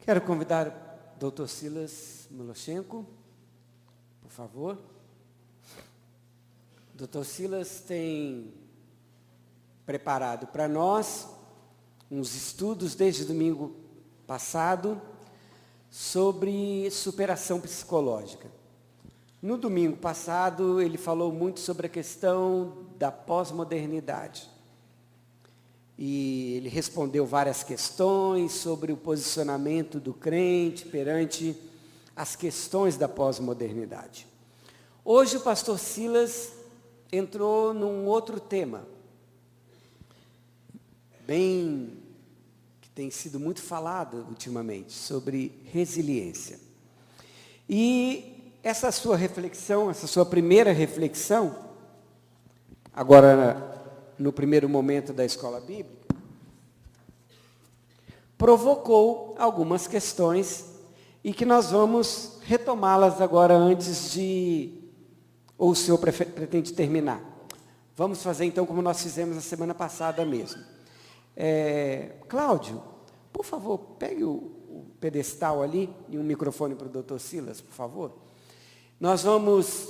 Quero convidar o Dr. Silas Miloshenko, por favor. O Dr. Silas tem preparado para nós uns estudos desde domingo passado sobre superação psicológica. No domingo passado, ele falou muito sobre a questão da pós-modernidade. E ele respondeu várias questões sobre o posicionamento do crente perante as questões da pós-modernidade. Hoje o pastor Silas entrou num outro tema, que tem sido muito falado ultimamente, sobre resiliência. E essa sua reflexão, essa sua primeira reflexão, agora no primeiro momento da escola bíblica, provocou algumas questões e que nós vamos retomá-las agora antes de, ou o senhor pretende terminar? Vamos fazer então como nós fizemos na semana passada mesmo. Cláudio, por favor, pegue o pedestal ali e um microfone para o Dr. Silas, por favor. Nós vamos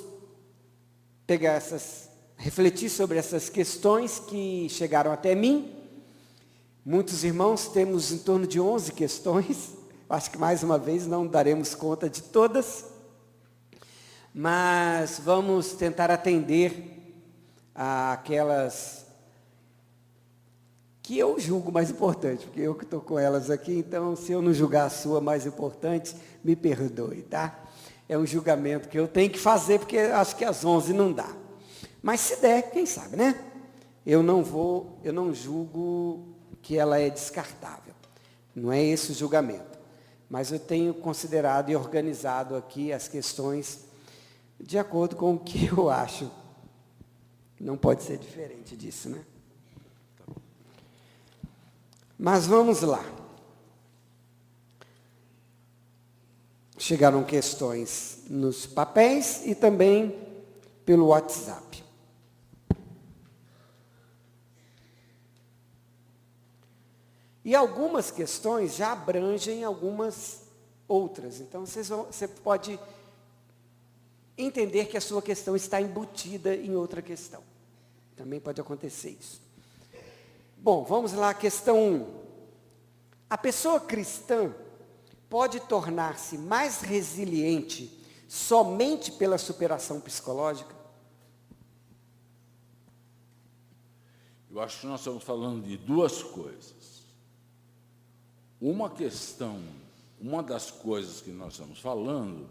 pegar refletir sobre essas questões que chegaram até mim. Muitos irmãos, temos em torno de 11 questões. Acho que mais uma vez não daremos conta de todas. Mas vamos tentar atender àquelas que eu julgo mais importante, porque eu que estou com elas aqui, então se eu não julgar a sua mais importante, me perdoe, tá? É um julgamento que eu tenho que fazer, porque acho que às 11 não dá. Mas se der, quem sabe, né? Eu não julgo que ela é descartável. Não é esse o julgamento. Mas eu tenho considerado e organizado aqui as questões de acordo com o que eu acho. Não pode ser diferente disso, né? Mas vamos lá. Chegaram questões nos papéis e também pelo WhatsApp. E algumas questões já abrangem algumas outras. Então, você pode entender que a sua questão está embutida em outra questão. Também pode acontecer isso. Bom, vamos lá, questão 1. A pessoa cristã pode tornar-se mais resiliente somente pela superação psicológica? Eu acho que nós estamos falando de duas coisas. Uma das coisas que nós estamos falando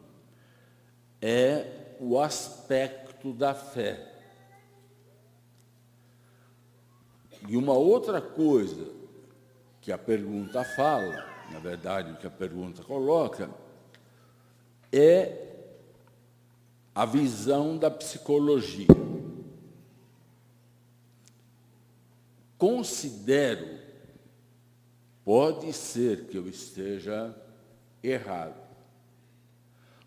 é o aspecto da fé. E uma outra coisa que a pergunta fala, na verdade, o que a pergunta coloca, é a visão da psicologia. Considero, pode ser que eu esteja errado,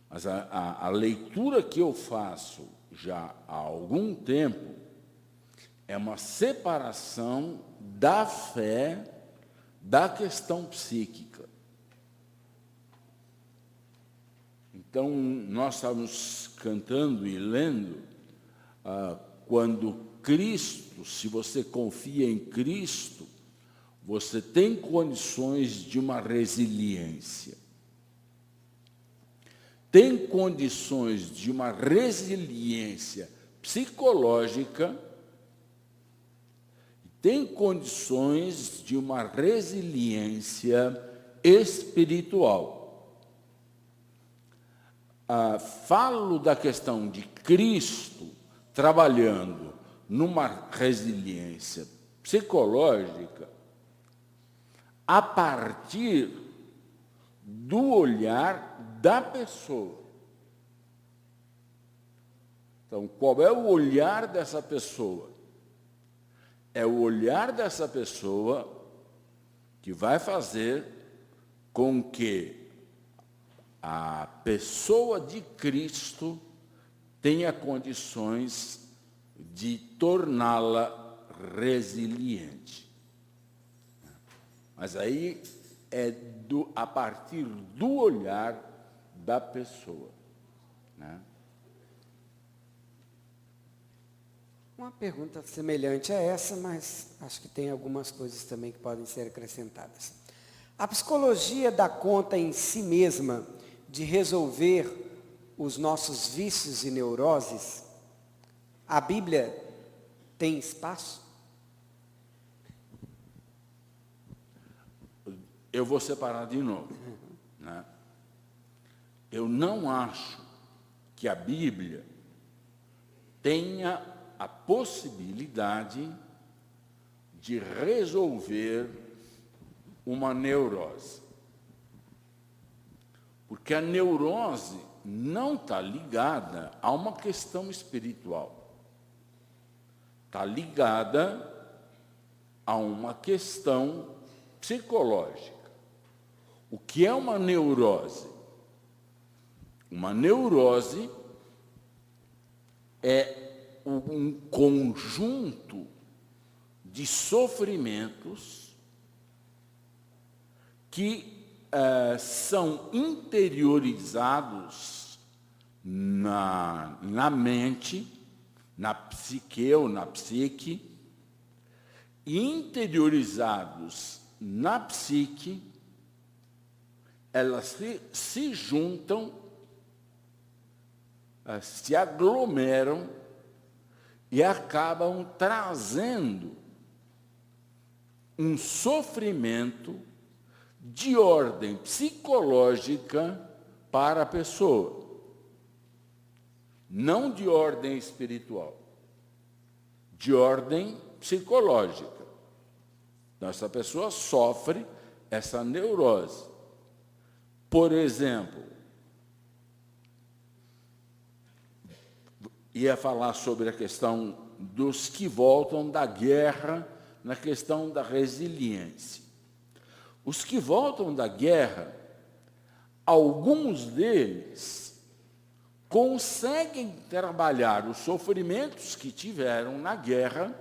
mas a leitura que eu faço já há algum tempo é uma separação da fé da questão psíquica. Então, nós estamos cantando e lendo, quando Cristo, se você confia em Cristo, você tem condições de uma resiliência. Tem condições de uma resiliência psicológica, tem condições de uma resiliência espiritual. Falo da questão de Cristo trabalhando numa resiliência psicológica a partir do olhar da pessoa. Então, qual é o olhar dessa pessoa? É o olhar dessa pessoa que vai fazer com que a pessoa de Cristo tenha condições de torná-la resiliente. Mas aí a partir do olhar da pessoa, né? Uma pergunta semelhante a essa, mas acho que tem algumas coisas também que podem ser acrescentadas. A psicologia dá conta em si mesma de resolver os nossos vícios e neuroses? A Bíblia tem espaço? Eu vou separar de novo, né? Eu não acho que a Bíblia tenha a possibilidade de resolver uma neurose. Porque a neurose não está ligada a uma questão espiritual. Está ligada a uma questão psicológica. O que é uma neurose? Uma neurose é um conjunto de sofrimentos que são interiorizados na mente, na psique ou na psique, e interiorizados na psique, elas se juntam, se aglomeram e acabam trazendo um sofrimento de ordem psicológica para a pessoa, não de ordem espiritual, de ordem psicológica. Então, essa pessoa sofre essa neurose. Por exemplo, ia falar sobre a questão dos que voltam da guerra, na questão da resiliência. Os que voltam da guerra, alguns deles conseguem trabalhar os sofrimentos que tiveram na guerra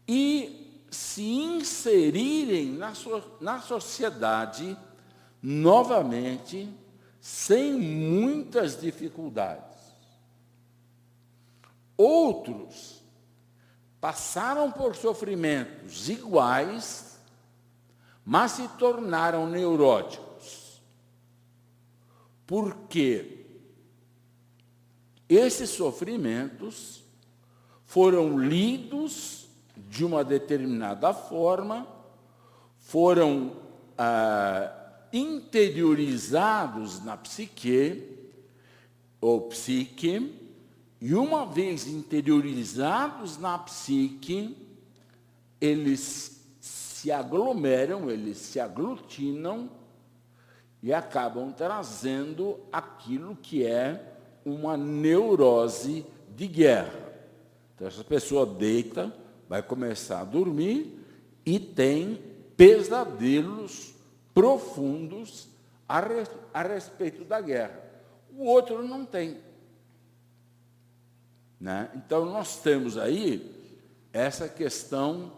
e se inserirem na sociedade novamente, sem muitas dificuldades. Outros passaram por sofrimentos iguais, mas se tornaram neuróticos. Porque esses sofrimentos foram lidos de uma determinada forma, foram interiorizados na psique, ou psique, e uma vez interiorizados na psique, eles se aglomeram, eles se aglutinam e acabam trazendo aquilo que é uma neurose de guerra. Então, essa pessoa deita, vai começar a dormir e tem pesadelos profundos a respeito da guerra. O outro não tem. Né? Então, nós temos aí essa questão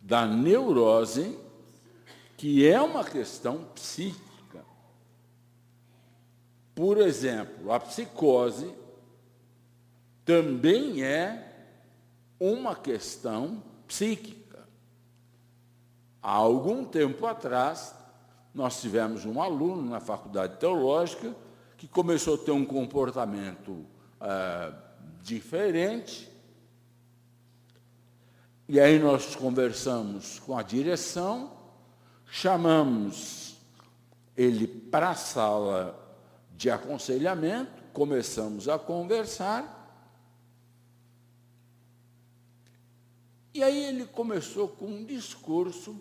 da neurose, que é uma questão psíquica. Por exemplo, a psicose também é uma questão psíquica. Há algum tempo atrás, nós tivemos um aluno na faculdade teológica que começou a ter um comportamento diferente. E aí nós conversamos com a direção, chamamos ele para a sala de aconselhamento, começamos a conversar. E aí ele começou com um discurso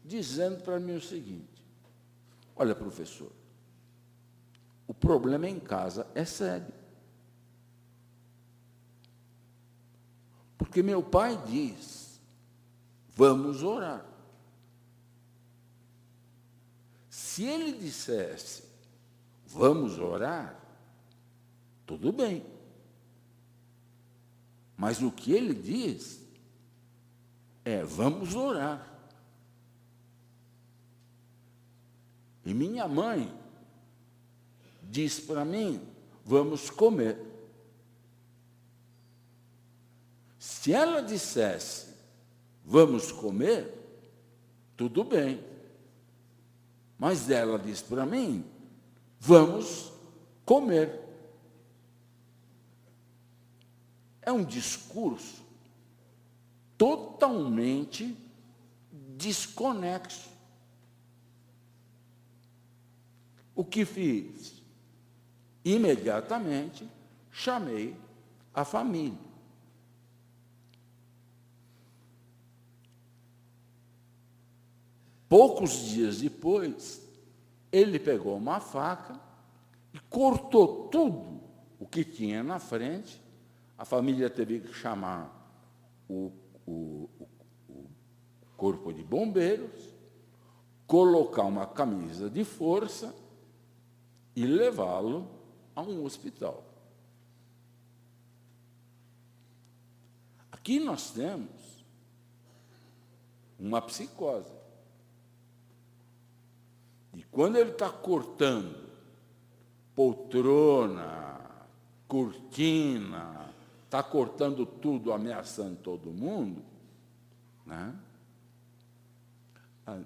dizendo para mim o seguinte: olha, professor, o problema em casa é sério. Porque meu pai diz, vamos orar. Se ele dissesse, vamos orar, tudo bem. Mas o que ele diz é, vamos orar. E minha mãe diz para mim, vamos comer. Se ela dissesse, vamos comer, tudo bem. Mas ela diz para mim, vamos comer. É um discurso totalmente desconexo. O que fiz? Imediatamente chamei a família. Poucos dias depois, ele pegou uma faca e cortou tudo o que tinha na frente. A família teve que chamar o corpo de bombeiros, colocar uma camisa de força e levá-lo a um hospital. Aqui nós temos uma psicose. E quando ele está cortando poltrona, cortina, está cortando tudo, ameaçando todo mundo, né?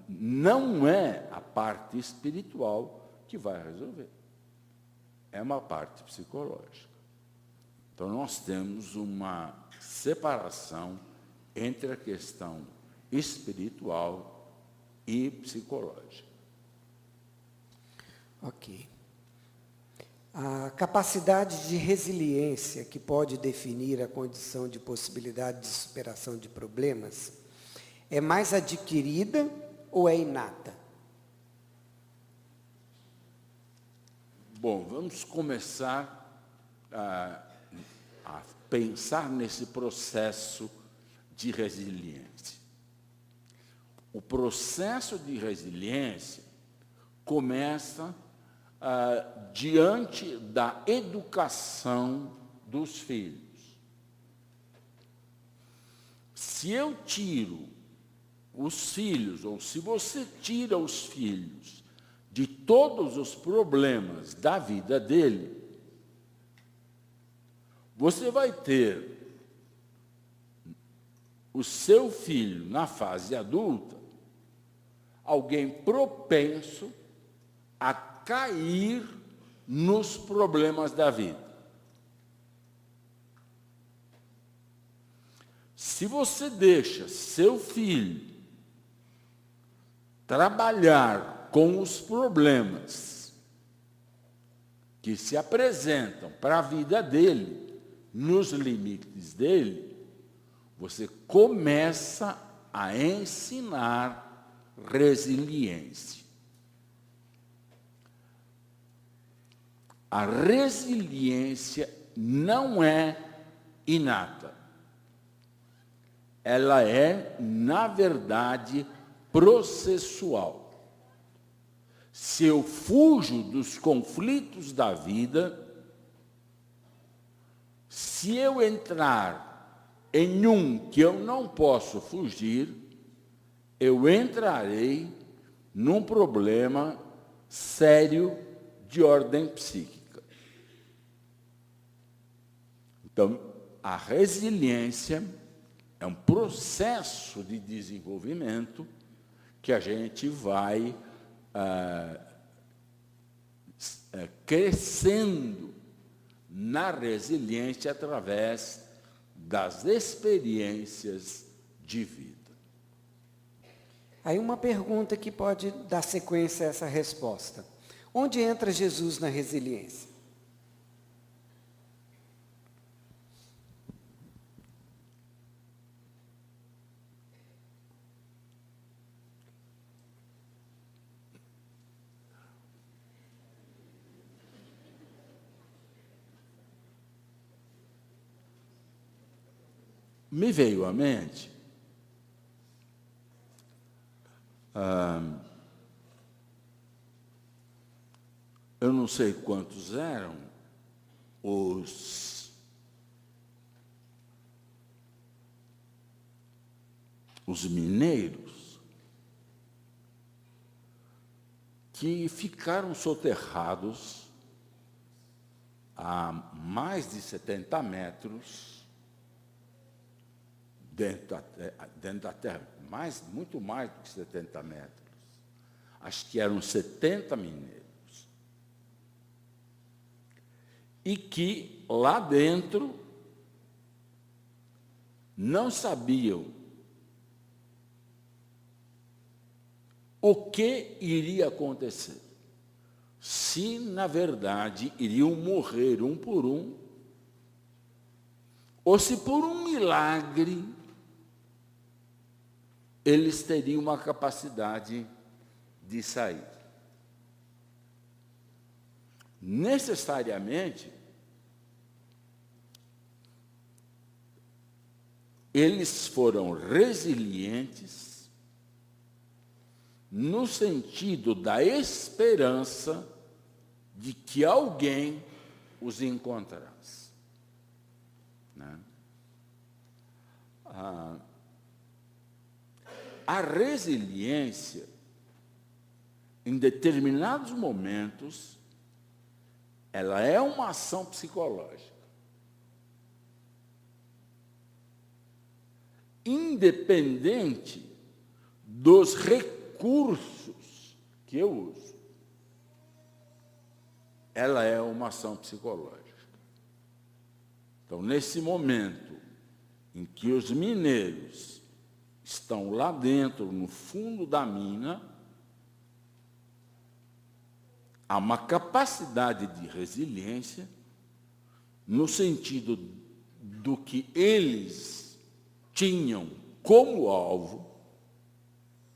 Não é a parte espiritual que vai resolver. É uma parte psicológica. Então, nós temos uma separação entre a questão espiritual e psicológica. Ok. A capacidade de resiliência que pode definir a condição de possibilidade de superação de problemas é mais adquirida ou é inata? Bom, vamos começar a pensar nesse processo de resiliência. O processo de resiliência começa diante da educação dos filhos. Se eu tiro os filhos, ou se você tira os filhos de todos os problemas da vida dele, você vai ter o seu filho, na fase adulta, alguém propenso a cair nos problemas da vida. Se você deixa seu filho trabalhar com os problemas que se apresentam para a vida dele, nos limites dele, você começa a ensinar resiliência. A resiliência não é inata. Ela é, na verdade, processual. Se eu fujo dos conflitos da vida, se eu entrar em um que eu não posso fugir, eu entrarei num problema sério de ordem psíquica. Então, a resiliência é um processo de desenvolvimento que a gente vai crescendo na resiliência através das experiências de vida. Aí uma pergunta que pode dar sequência a essa resposta. Onde entra Jesus na resiliência? Me veio à mente eu não sei quantos eram os mineiros que ficaram soterrados a mais de 70 metros dentro da terra, muito mais do que 70 metros. Acho que eram 70 mineiros. E que lá dentro não sabiam o que iria acontecer. Se, na verdade, iriam morrer um por um, ou se por um milagre eles teriam uma capacidade de sair. Necessariamente, eles foram resilientes no sentido da esperança de que alguém os encontrasse. Né? A resiliência, em determinados momentos, ela é uma ação psicológica. Independente dos recursos que eu uso. Ela é uma ação psicológica. Então, nesse momento em que os mineiros estão lá dentro, no fundo da mina, há uma capacidade de resiliência no sentido do que eles tinham como alvo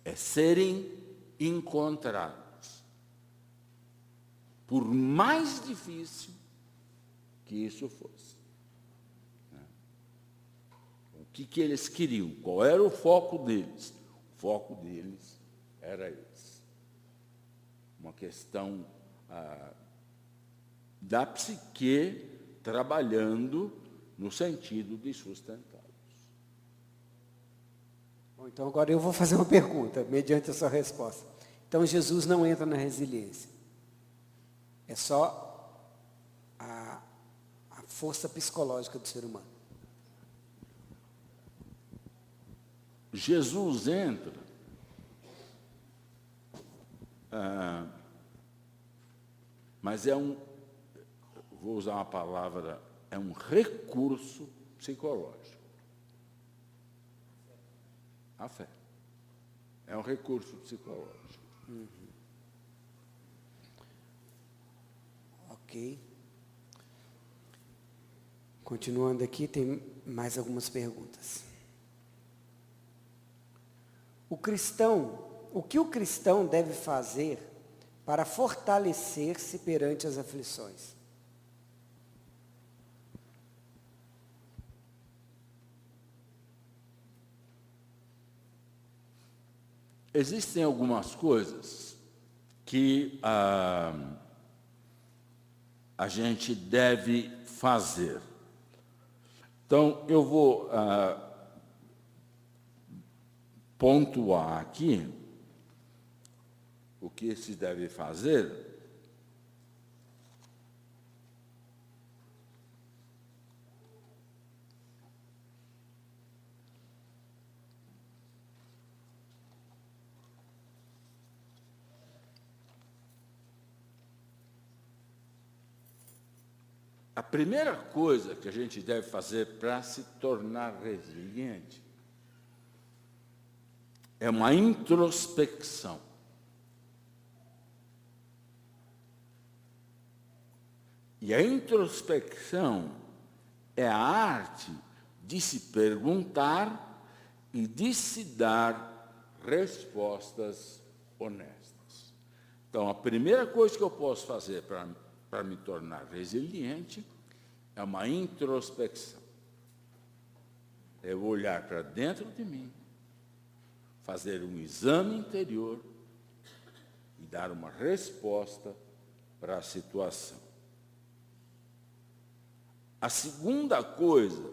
é serem encontrados. Por mais difícil que isso fosse. O que eles queriam? Qual era o foco deles? O foco deles era esse. Uma questão da psique trabalhando no sentido de sustentá-los. Bom, então agora eu vou fazer uma pergunta, mediante a sua resposta. Então Jesus não entra na resiliência. É só a força psicológica do ser humano. Jesus entra mas vou usar uma palavra, é um recurso psicológico. A fé. É um recurso psicológico. Ok. Continuando aqui, tem mais algumas perguntas. O que o cristão deve fazer para fortalecer-se perante as aflições? Existem algumas coisas que a gente deve fazer. Então, eu vou pontuar aqui o que se deve fazer. A primeira coisa que a gente deve fazer para se tornar resiliente é uma introspecção. E a introspecção é a arte de se perguntar e de se dar respostas honestas. Então, a primeira coisa que eu posso fazer para me tornar resiliente é uma introspecção. É olhar para dentro de mim, fazer um exame interior e dar uma resposta para a situação. A segunda coisa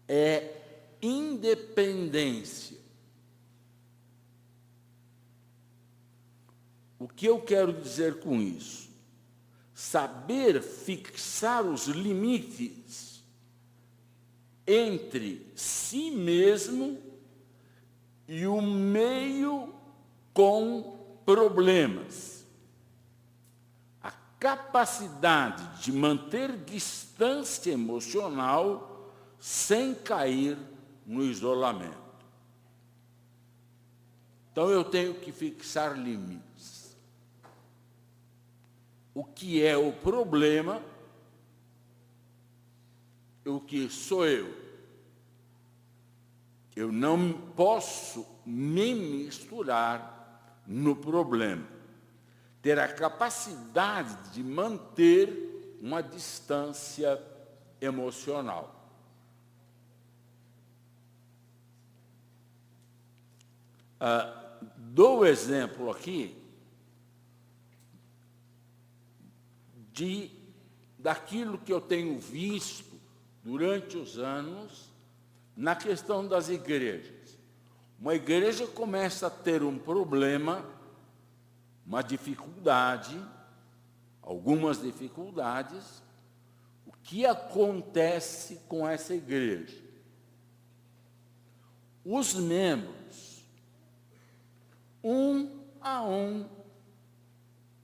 é independência. O que eu quero dizer com isso? Saber fixar os limites entre si mesmo e o meio com problemas. A capacidade de manter distância emocional sem cair no isolamento. Então eu tenho que fixar limites. O que é o problema? O que sou eu? Eu não posso me misturar no problema. Ter a capacidade de manter uma distância emocional. Dou exemplo aqui daquilo que eu tenho visto durante os anos na questão das igrejas. Uma igreja começa a ter um problema, uma dificuldade, algumas dificuldades. O que acontece com essa igreja? Os membros, um a um,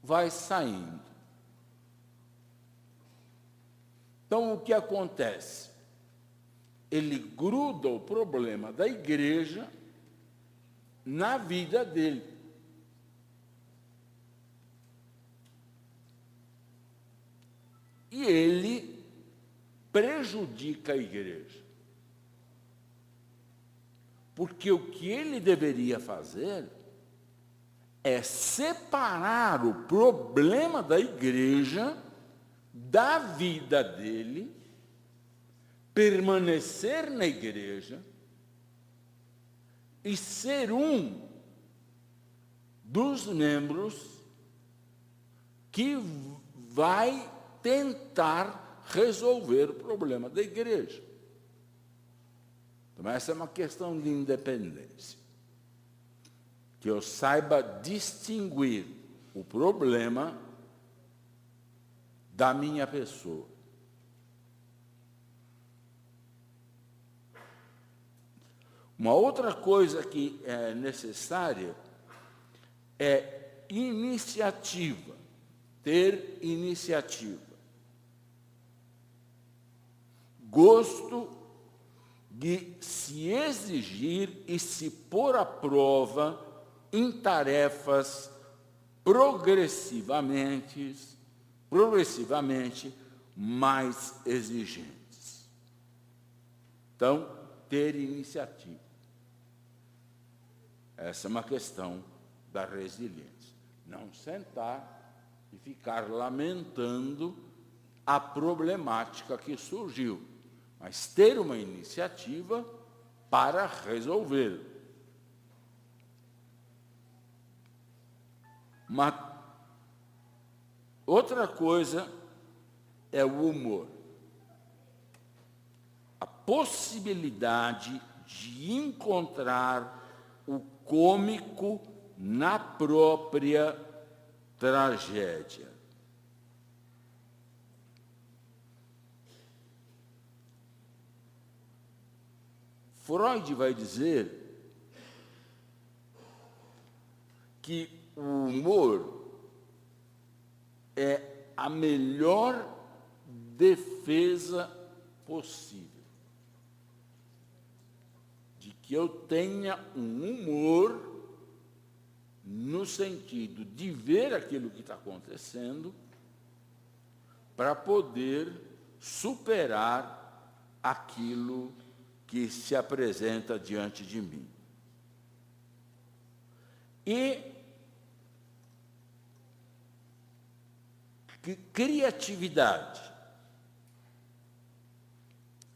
vai saindo. Então, o que acontece? Ele gruda o problema da igreja na vida dele. E ele prejudica a igreja. Porque o que ele deveria fazer é separar o problema da igreja da vida dele, permanecer na igreja e ser um dos membros que vai tentar resolver o problema da igreja. Então, essa é uma questão de independência. Que eu saiba distinguir o problema da minha pessoa. Uma outra coisa que é necessária é iniciativa, ter iniciativa. Gosto de se exigir e se pôr à prova em tarefas progressivamente mais exigentes. Então, ter iniciativa. Essa é uma questão da resiliência. Não sentar e ficar lamentando a problemática que surgiu, mas ter uma iniciativa para resolver. Outra coisa é o humor. A possibilidade de encontrar o cômico na própria tragédia. Freud vai dizer que o humor é a melhor defesa possível. De que eu tenha um humor no sentido de ver aquilo que está acontecendo para poder superar aquilo que se apresenta diante de mim. E criatividade,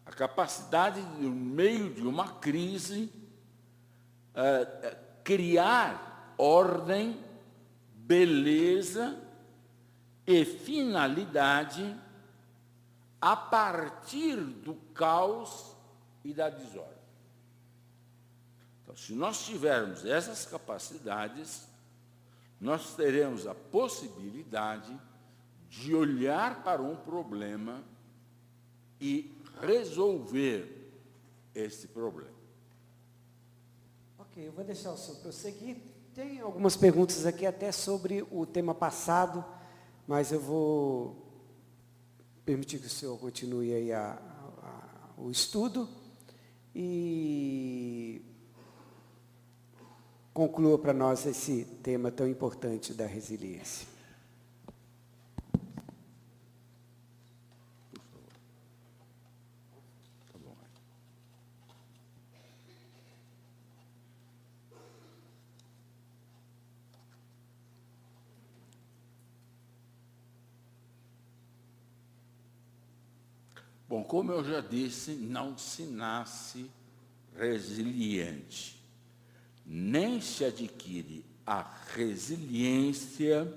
a capacidade, no meio de uma crise, criar ordem, beleza e finalidade a partir do caos e da desordem. Então, se nós tivermos essas capacidades, nós teremos a possibilidade de olhar para um problema e resolver esse problema. Ok, eu vou deixar o senhor prosseguir. Tem algumas perguntas aqui até sobre o tema passado, mas eu vou permitir que o senhor continue aí o estudo e conclua para nós esse tema tão importante da resiliência. Bom, como eu já disse, não se nasce resiliente, nem se adquire a resiliência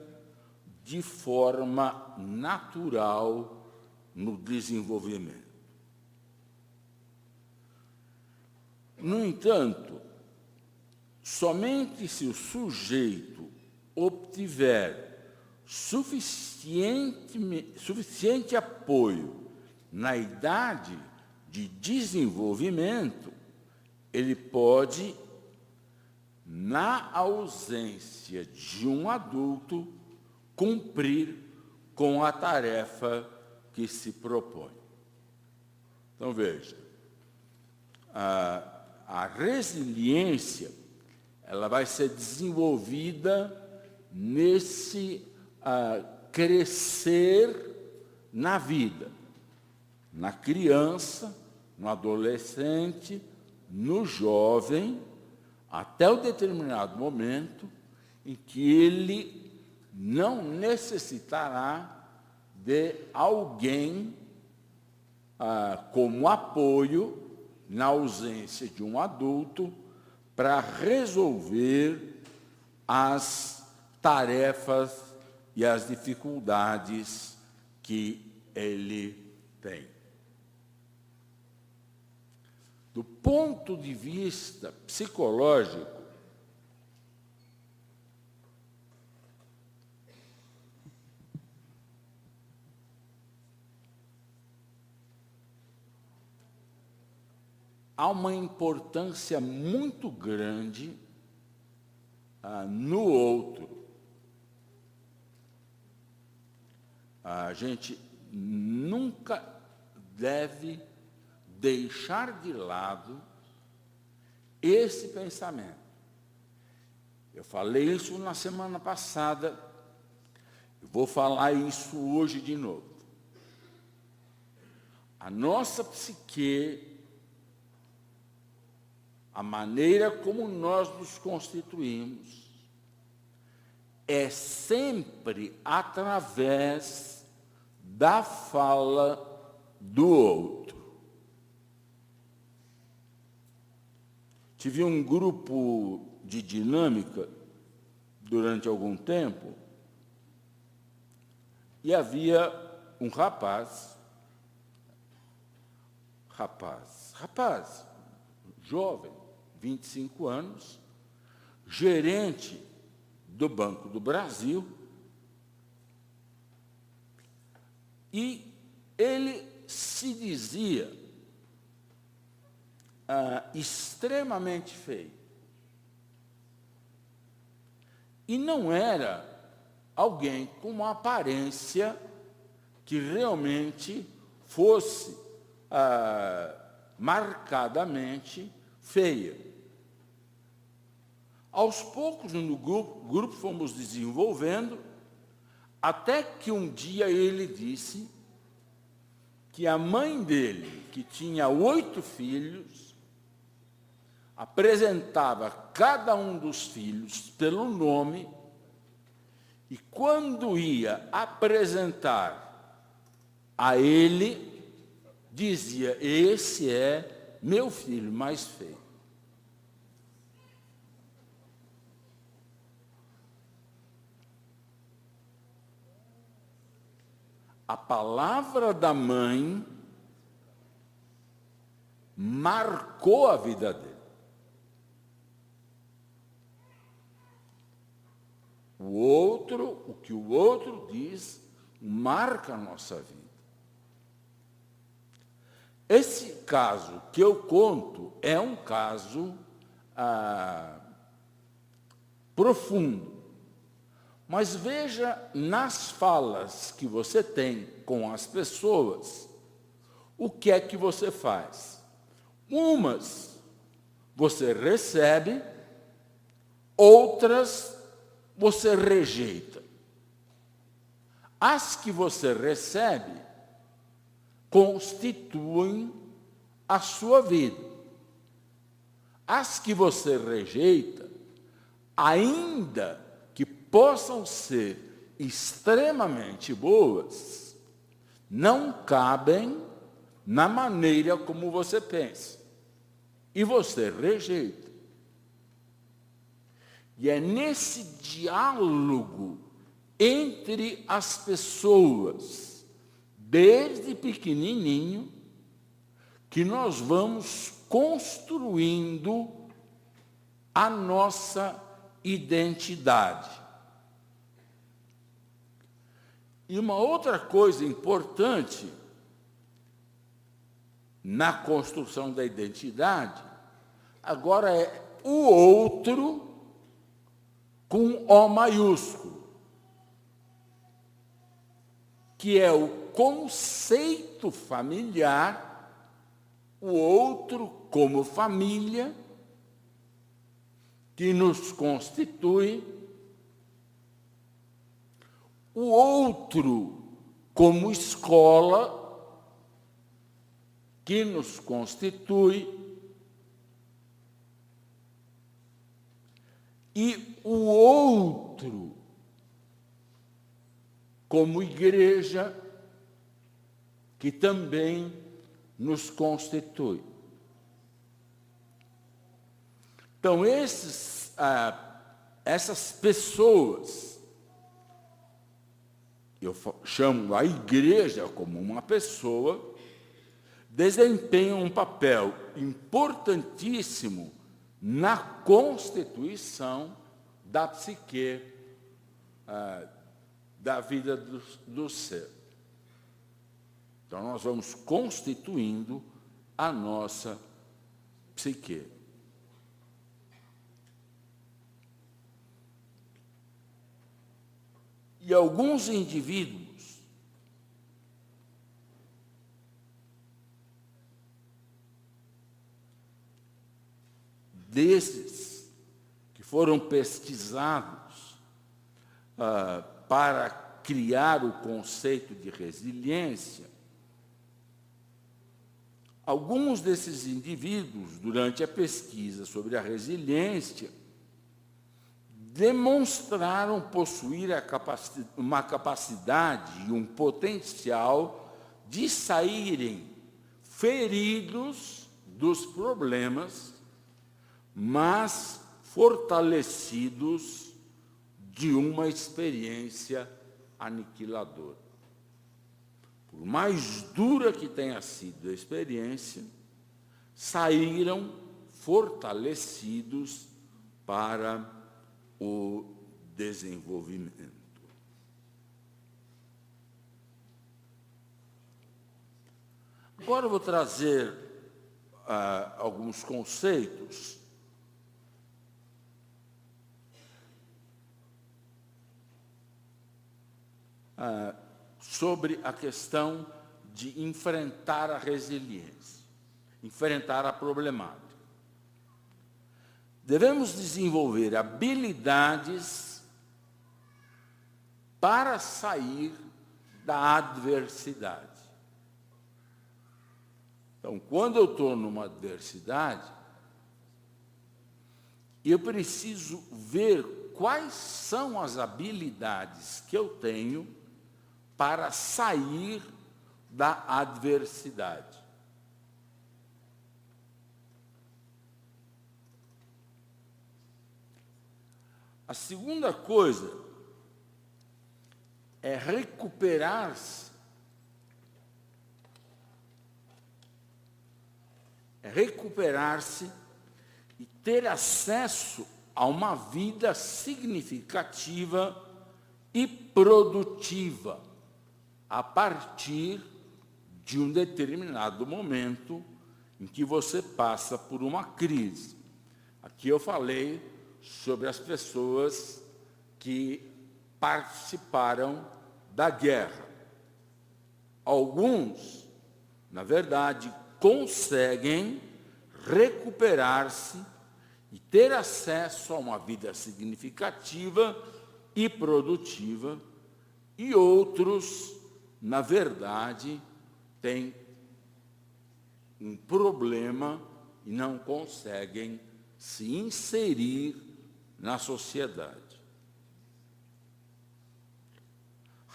de forma natural no desenvolvimento. No entanto, somente se o sujeito obtiver suficiente apoio na idade de desenvolvimento, ele pode, na ausência de um adulto, cumprir com a tarefa que se propõe. Então, veja, a resiliência ela vai ser desenvolvida nesse crescer na vida, na criança, no adolescente, no jovem, até o determinado momento em que ele não necessitará de alguém como apoio, na ausência de um adulto, para resolver as tarefas e as dificuldades que ele tem. Do ponto de vista psicológico, há uma importância muito grande no outro. A gente nunca deve deixar de lado esse pensamento. Eu falei isso na semana passada, eu vou falar isso hoje de novo. A nossa psique, a maneira como nós nos constituímos, é sempre através da fala do outro. Tive um grupo de dinâmica durante algum tempo e havia um rapaz, jovem, 25 anos, gerente do Banco do Brasil, e ele se dizia extremamente feio. E não era alguém com uma aparência que realmente fosse marcadamente feia. Aos poucos, no grupo fomos desenvolvendo, até que um dia ele disse que a mãe dele, que tinha 8 filhos, apresentava cada um dos filhos pelo nome e, quando ia apresentar a ele, dizia: esse é meu filho mais feio. A palavra da mãe marcou a vida dele. o que o outro diz, marca a nossa vida. Esse caso que eu conto é um caso profundo. Mas veja nas falas que você tem com as pessoas, o que é que você faz. Umas você recebe, outras você rejeita. As que você recebe constituem a sua vida. As que você rejeita, ainda que possam ser extremamente boas, não cabem na maneira como você pensa. E você rejeita. E é nesse diálogo entre as pessoas, desde pequenininho, que nós vamos construindo a nossa identidade. E uma outra coisa importante na construção da identidade, agora é o outro com O maiúsculo, que é o conceito familiar, o outro como família, que nos constitui, o outro como escola, que nos constitui, e o outro como igreja, que também nos constitui. Então, essas pessoas, eu chamo a igreja como uma pessoa, desempenham um papel importantíssimo na constituição da psique, da vida do ser. Então, nós vamos constituindo a nossa psique. E alguns indivíduos desses que foram pesquisados para criar o conceito de resiliência, alguns desses indivíduos, durante a pesquisa sobre a resiliência, demonstraram possuir uma capacidade e um potencial de saírem feridos dos problemas, mas fortalecidos de uma experiência aniquiladora. Por mais dura que tenha sido a experiência, saíram fortalecidos para o desenvolvimento. Agora eu vou trazer alguns conceitos sobre a questão de enfrentar a resiliência, enfrentar a problemática. Devemos desenvolver habilidades para sair da adversidade. Então, quando eu estou numa adversidade, eu preciso ver quais são as habilidades que eu tenho para sair da adversidade. A segunda coisa é recuperar-se. E ter acesso a uma vida significativa e produtiva a partir de um determinado momento em que você passa por uma crise. Aqui eu falei sobre as pessoas que participaram da guerra. Alguns, na verdade, conseguem recuperar-se e ter acesso a uma vida significativa e produtiva, e outros, na verdade, têm um problema e não conseguem se inserir na sociedade.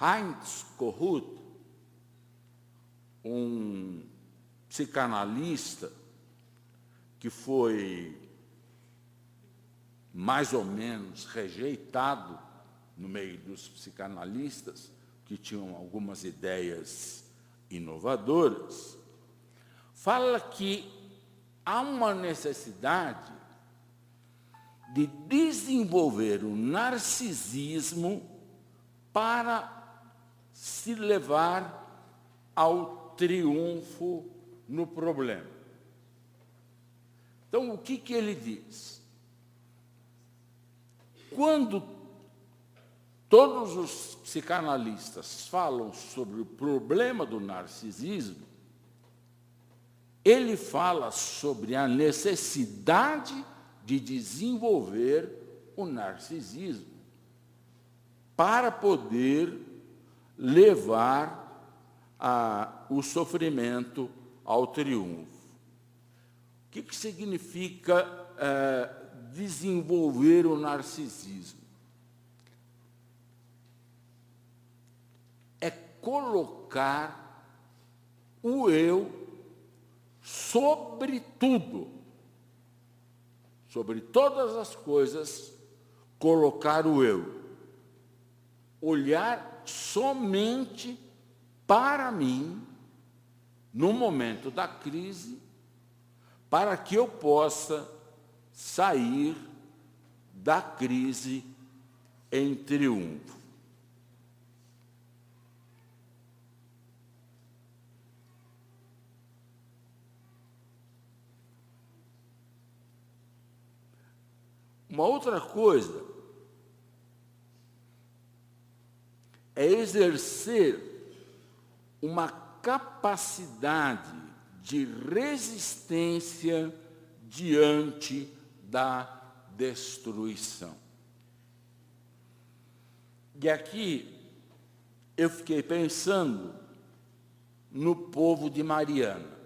Heinz Kohut, um psicanalista que foi mais ou menos rejeitado no meio dos psicanalistas, que tinham algumas ideias inovadoras, fala que há uma necessidade de desenvolver o narcisismo para se levar ao triunfo no problema. Então, o que ele diz? Quando todos os psicanalistas falam sobre o problema do narcisismo, ele fala sobre a necessidade de desenvolver o narcisismo para poder levar o sofrimento ao triunfo. O que significa desenvolver o narcisismo? É colocar o eu sobre tudo, sobre todas as coisas, colocar o eu. Olhar somente para mim, no momento da crise, para que eu possa sair da crise em triunfo. Uma outra coisa é exercer uma capacidade de resistência diante da destruição. E aqui eu fiquei pensando no povo de Mariana,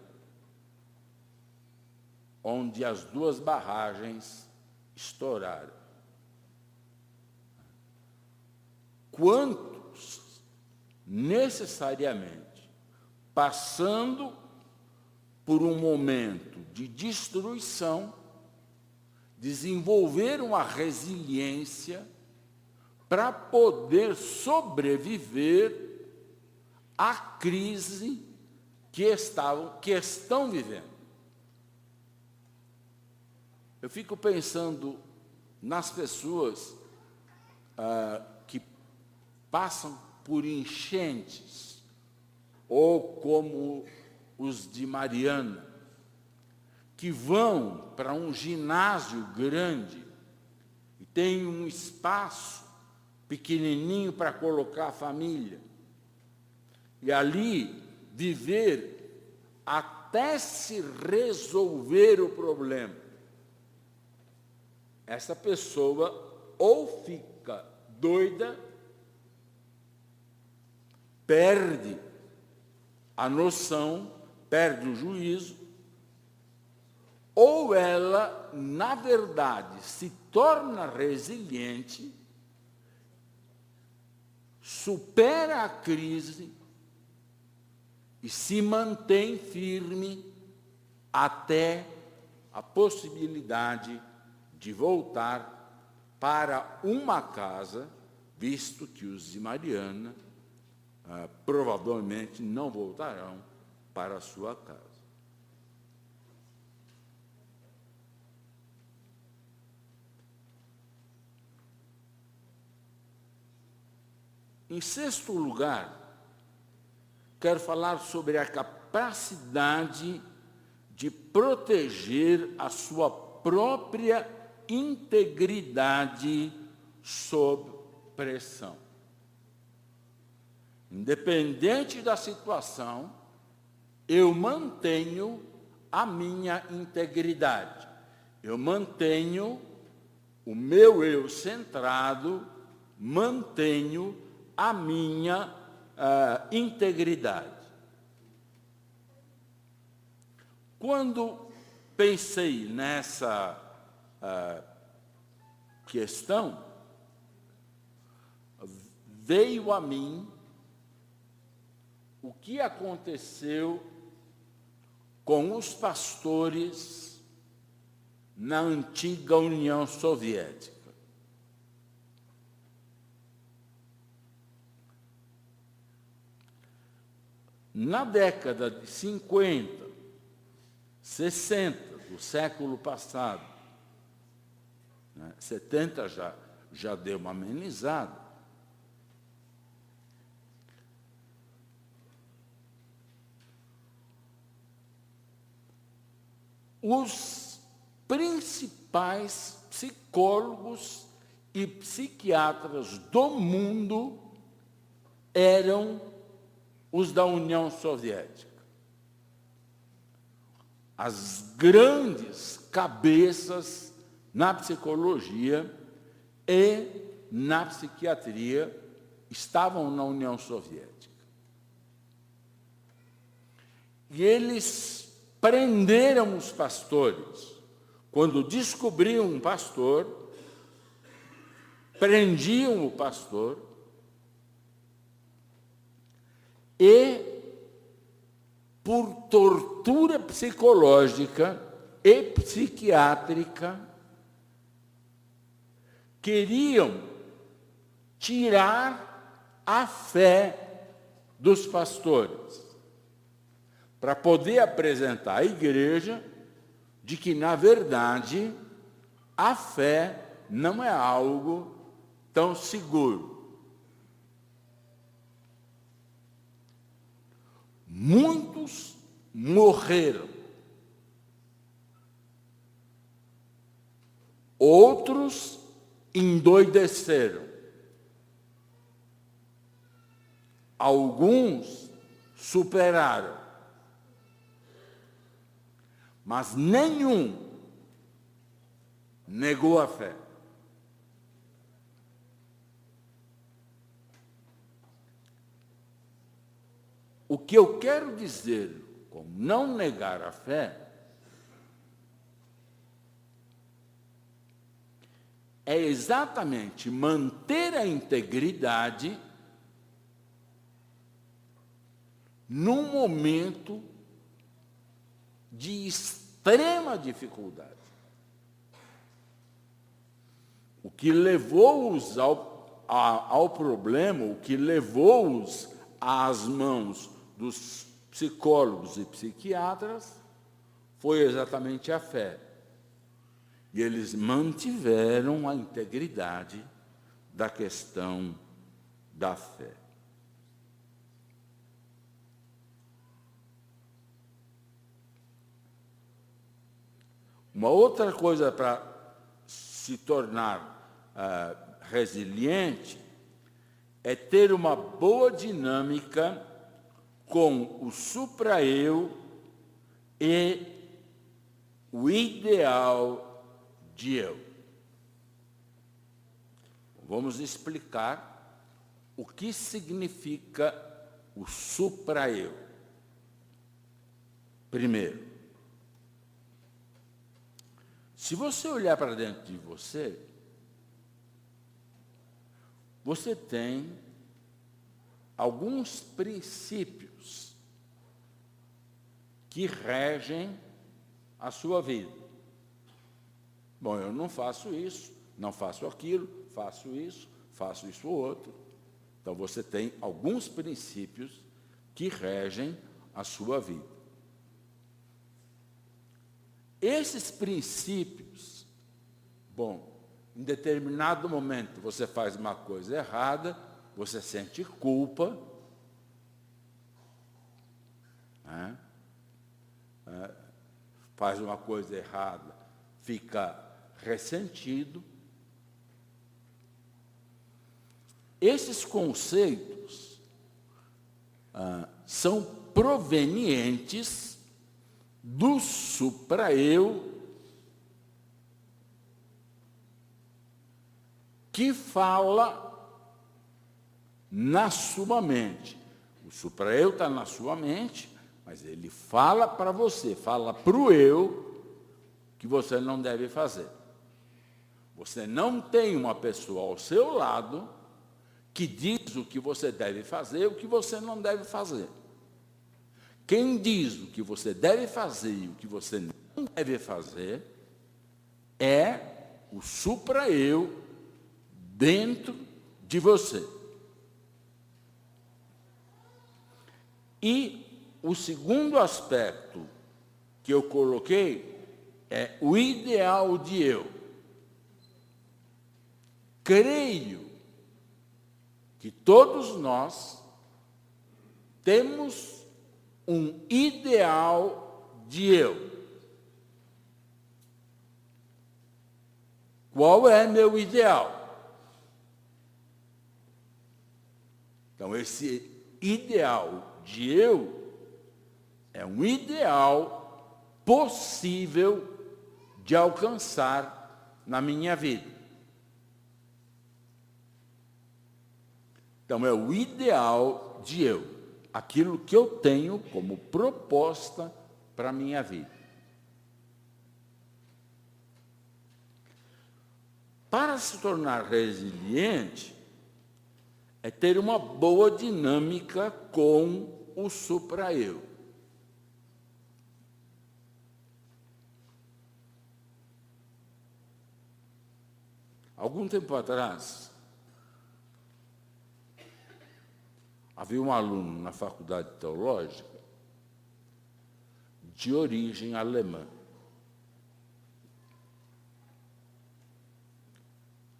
onde as duas barragens estouraram. Quantos necessariamente passando por um momento de destruição, desenvolveram a resiliência para poder sobreviver à crise que estão vivendo. Eu fico pensando nas pessoas que passam por enchentes, ou como os de Mariana, que vão para um ginásio grande e tem um espaço pequenininho para colocar a família, e ali viver até se resolver o problema. Essa pessoa ou fica doida, perde a noção, perde o juízo, ou ela, na verdade, se torna resiliente, supera a crise e se mantém firme até a possibilidade de voltar para uma casa, visto que os de Mariana provavelmente não voltarão para a sua casa. Em sexto lugar, quero falar sobre a capacidade de proteger a sua própria integridade sob pressão. Independente da situação, eu mantenho a minha integridade. Eu mantenho o meu eu centrado, mantenho a minha integridade. Quando pensei nessa questão, veio a mim o que aconteceu com os pastores na antiga União Soviética. Na década de 50, 60 do século passado, 70 já deu uma amenizada, os principais psicólogos e psiquiatras do mundo eram os da União Soviética. As grandes cabeças na psicologia e na psiquiatria estavam na União Soviética. E eles prenderam os pastores. Quando descobriam um pastor, prendiam o pastor e, por tortura psicológica e psiquiátrica, queriam tirar a fé dos pastores, para poder apresentar à igreja de que, na verdade, a fé não é algo tão seguro. Muitos morreram. Outros endoideceram. Alguns superaram. Mas nenhum negou a fé. O que eu quero dizer com não negar a fé é exatamente manter a integridade num momento de extrema dificuldade. O que levou-os ao problema, o que levou-os às mãos dos psicólogos e psiquiatras, foi exatamente a fé. E eles mantiveram a integridade da questão da fé. Uma outra coisa para se tornar resiliente é ter uma boa dinâmica com o supra-eu e o ideal de eu. Vamos explicar o que significa o supra-eu. Primeiro, se você olhar para dentro de você, você tem alguns princípios que regem a sua vida. Bom, eu não faço isso, não faço aquilo, faço isso ou outro. Então, você tem alguns princípios que regem a sua vida. Esses princípios, bom, em determinado momento você faz uma coisa errada, você sente culpa, né? Faz uma coisa errada, fica ressentido. Esses conceitos são provenientes do supra-eu que fala na sua mente. O supra-eu está na sua mente, mas ele fala para você, fala para o eu que você não deve fazer. Você não tem uma pessoa ao seu lado que diz o que você deve fazer e o que você não deve fazer. Quem diz o que você deve fazer e o que você não deve fazer é o supra-eu dentro de você. E o segundo aspecto que eu coloquei é o ideal de eu. Creio que todos nós temos um ideal de eu. Qual é meu ideal? Então, esse ideal de eu é um ideal possível de alcançar na minha vida. Então, é o ideal de eu, aquilo que eu tenho como proposta para a minha vida. Para se tornar resiliente, é ter uma boa dinâmica com o supra-eu. Algum tempo atrás, havia um aluno na faculdade teológica de origem alemã.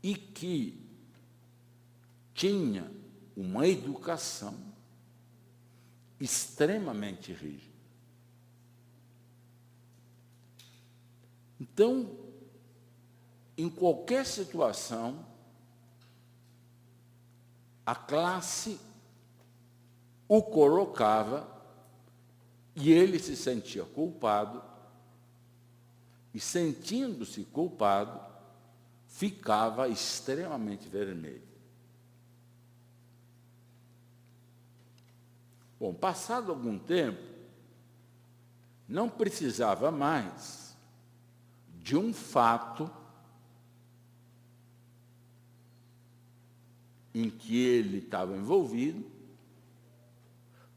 E que tinha uma educação extremamente rígida. Então, em qualquer situação, a classe o colocava e ele se sentia culpado, e sentindo-se culpado, ficava extremamente vermelho. Bom, passado algum tempo, não precisava mais de um fato em que ele estava envolvido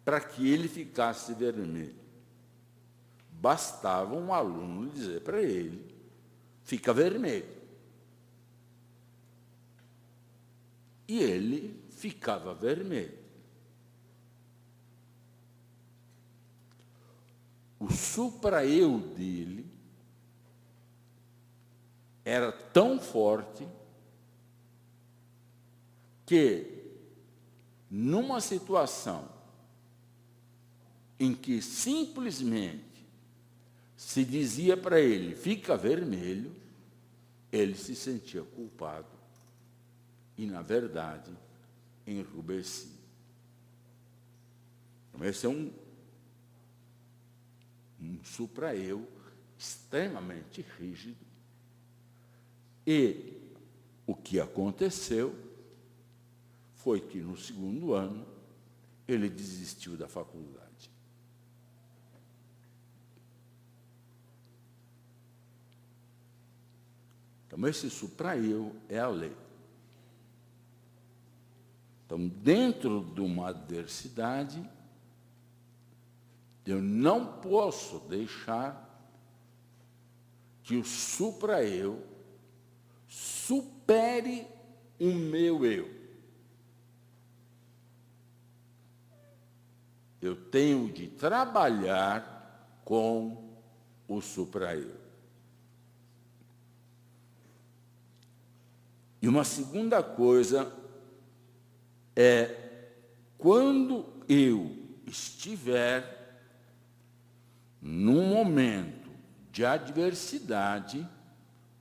para que ele ficasse vermelho. Bastava um aluno dizer para ele, fica vermelho. E ele ficava vermelho. O supra-eu dele era tão forte que, numa situação em que simplesmente se dizia para ele, fica vermelho, ele se sentia culpado e, na verdade, enrubescido. Então, esse é um supra-eu extremamente rígido. E o que aconteceu foi que, no segundo ano, ele desistiu da faculdade. Então, esse supra-eu é a lei. Então, dentro de uma adversidade, eu não posso deixar que o supra-eu supere o meu eu. Eu tenho de trabalhar com o supra-eu. E uma segunda coisa é quando eu estiver num momento de adversidade,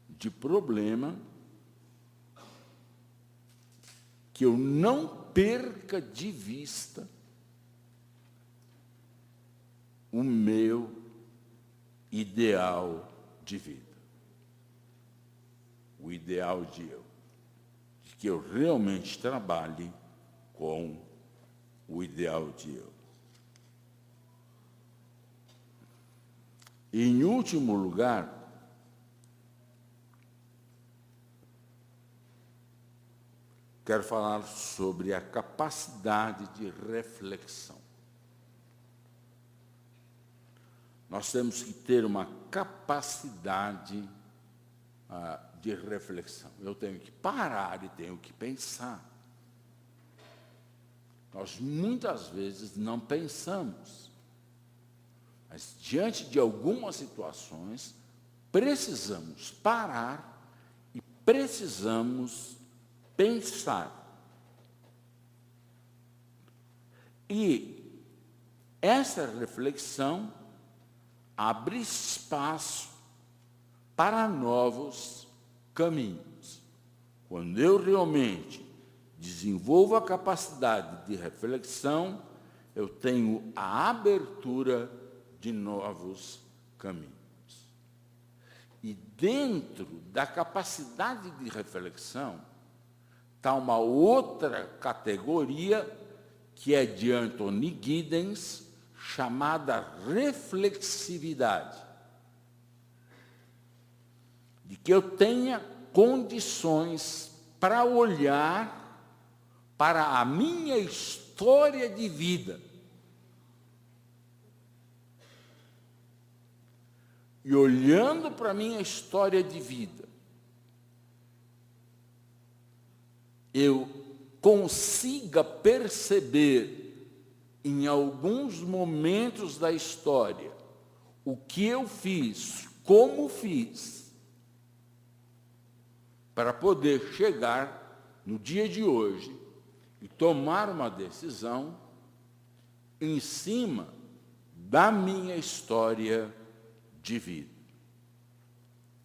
de problema, que eu não perca de vista o meu ideal de vida. O ideal de que eu realmente trabalhe com o ideal de eu. E, em último lugar, quero falar sobre a capacidade de reflexão. Nós temos que ter uma capacidade de reflexão. Eu tenho que parar e tenho que pensar. Nós muitas vezes não pensamos, mas diante de algumas situações, precisamos parar e precisamos pensar. E essa reflexão abre espaço para novos caminhos. Quando eu realmente desenvolvo a capacidade de reflexão, eu tenho a abertura de novos caminhos. E dentro da capacidade de reflexão, está uma outra categoria, que é de Anthony Giddens, chamada reflexividade. De que eu tenha condições para olhar para a minha história de vida. E olhando para a minha história de vida, eu consiga perceber, em alguns momentos da história, o que eu fiz, como fiz, para poder chegar no dia de hoje e tomar uma decisão em cima da minha história de vida.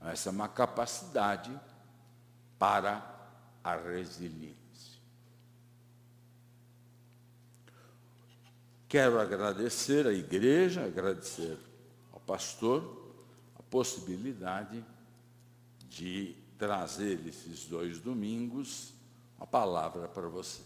Essa é uma capacidade para a resiliência. Quero agradecer à igreja, agradecer ao pastor a possibilidade de trazer esses 2 domingos a palavra para você.